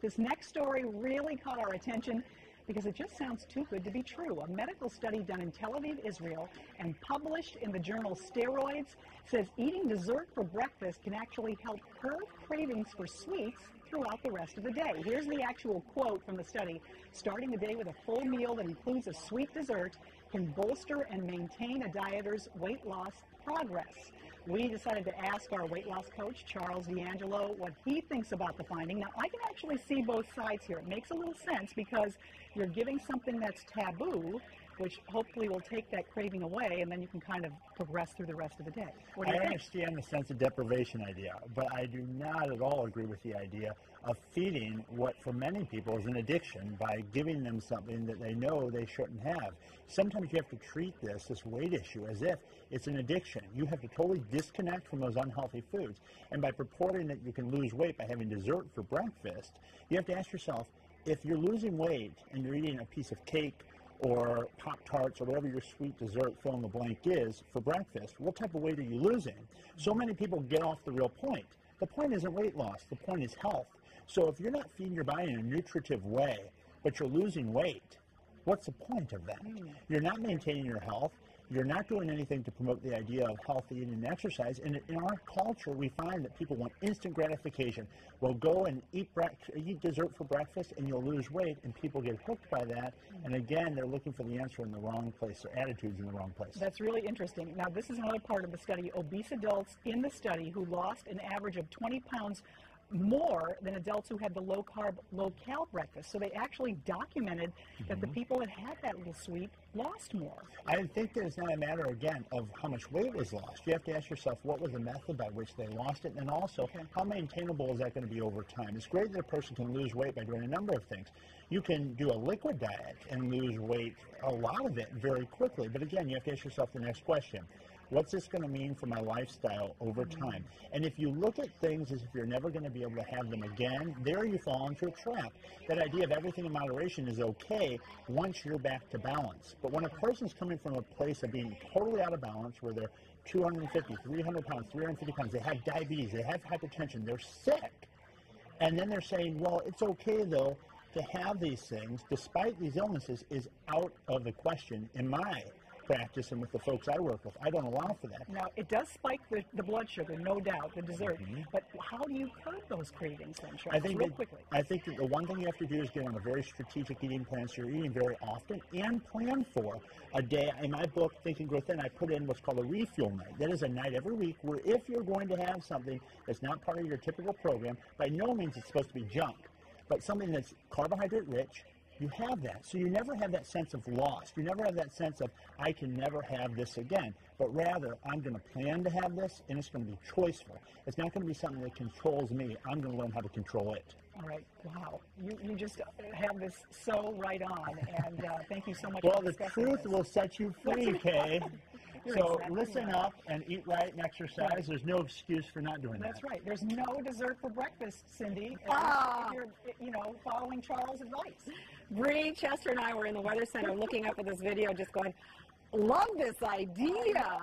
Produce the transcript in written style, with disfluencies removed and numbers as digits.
This next story really caught our attention because it just sounds too good to be true. A medical study done in Tel Aviv, Israel, and published in the journal Steroids says eating dessert for breakfast can actually help curb cravings for sweets throughout the rest of the day. Here's the actual quote from the study. Starting the day with a full meal that includes a sweet dessert can bolster and maintain a dieter's weight loss progress. We decided to ask our weight loss coach, Charles D'Angelo, what he thinks about the finding. Now, I can actually see both sides here. It makes a little sense because you're giving something that's taboo, which hopefully will take that craving away, and then you can kind of progress through the rest of the day. What do you think? Understand the sense of deprivation idea, but I do not at all agree with the idea of feeding what for many people is an addiction by giving them something that they know they shouldn't have. Sometimes you have to treat this weight issue as if it's an addiction. You have to totally disconnect from those unhealthy foods. And by purporting that you can lose weight by having dessert for breakfast, you have to ask yourself, if you're losing weight and you're eating a piece of cake or Pop-Tarts or whatever your sweet dessert fill in the blank is for breakfast, what type of weight are you losing? So many people get off the real point. The point isn't weight loss, the point is health. So if you're not feeding your body in a nutritive way, but you're losing weight, what's the point of that? You're not maintaining your health. You're not doing anything to promote the idea of healthy eating and exercise. And in our culture, we find that people want instant gratification. We'll go and eat dessert for breakfast, and you'll lose weight, and people get hooked by that. And again, they're looking for the answer in the wrong place. Their attitude's in the wrong place. That's really interesting. Now, this is another part of the study. Obese adults in the study who lost an average of 20 pounds more than adults who had the low-carb, low-cal breakfast. So they actually documented that the people that had that little sweet lost more. I think that it's not a matter, again, of how much weight was lost. You have to ask yourself, what was the method by which they lost it? And also, how maintainable is that going to be over time? It's great that a person can lose weight by doing a number of things. You can do a liquid diet and lose weight, a lot of it, very quickly. But again, you have to ask yourself the next question. What's this going to mean for my lifestyle over time? And if you look at things as if you're never going to be able to have them again, there you fall into a trap. That idea of everything in moderation is okay once you're back to balance. But when a person's coming from a place of being totally out of balance, where they're 250, 300 pounds, 350 pounds, they have diabetes, they have hypertension, they're sick, and then they're saying, well, it's okay, though, to have these things, despite these illnesses, is out of the question in my practice and with the folks I work with. I don't allow for that. Now, it does spike the blood sugar, no doubt, the dessert. But how do you curb those cravings then, Charles, real quickly? I think that the one thing you have to do is get on a very strategic eating plan, so you're eating very often, and plan for a day. In my book, Think and Grow Thin, I put in what's called a refuel night. That is a night every week where if you're going to have something that's not part of your typical program, by no means it's supposed to be junk, but something that's carbohydrate rich, you have that. So you never have that sense of loss. You never have that sense of, I can never have this again. But rather, I'm going to plan to have this, and it's going to be choiceful. It's not going to be something that controls me. I'm going to learn how to control it. All right. Wow. You just have this so right on. And thank you so much Well, for discussing the truth will set you free, Kay. So exactly listen up and eat right and exercise. Right. There's no excuse for not doing that. That's right. There's no dessert for breakfast, Cindy. If you're, following Charles' advice. Bree, Chester, and I were in the Weather Center looking up at this video, just going, love this idea.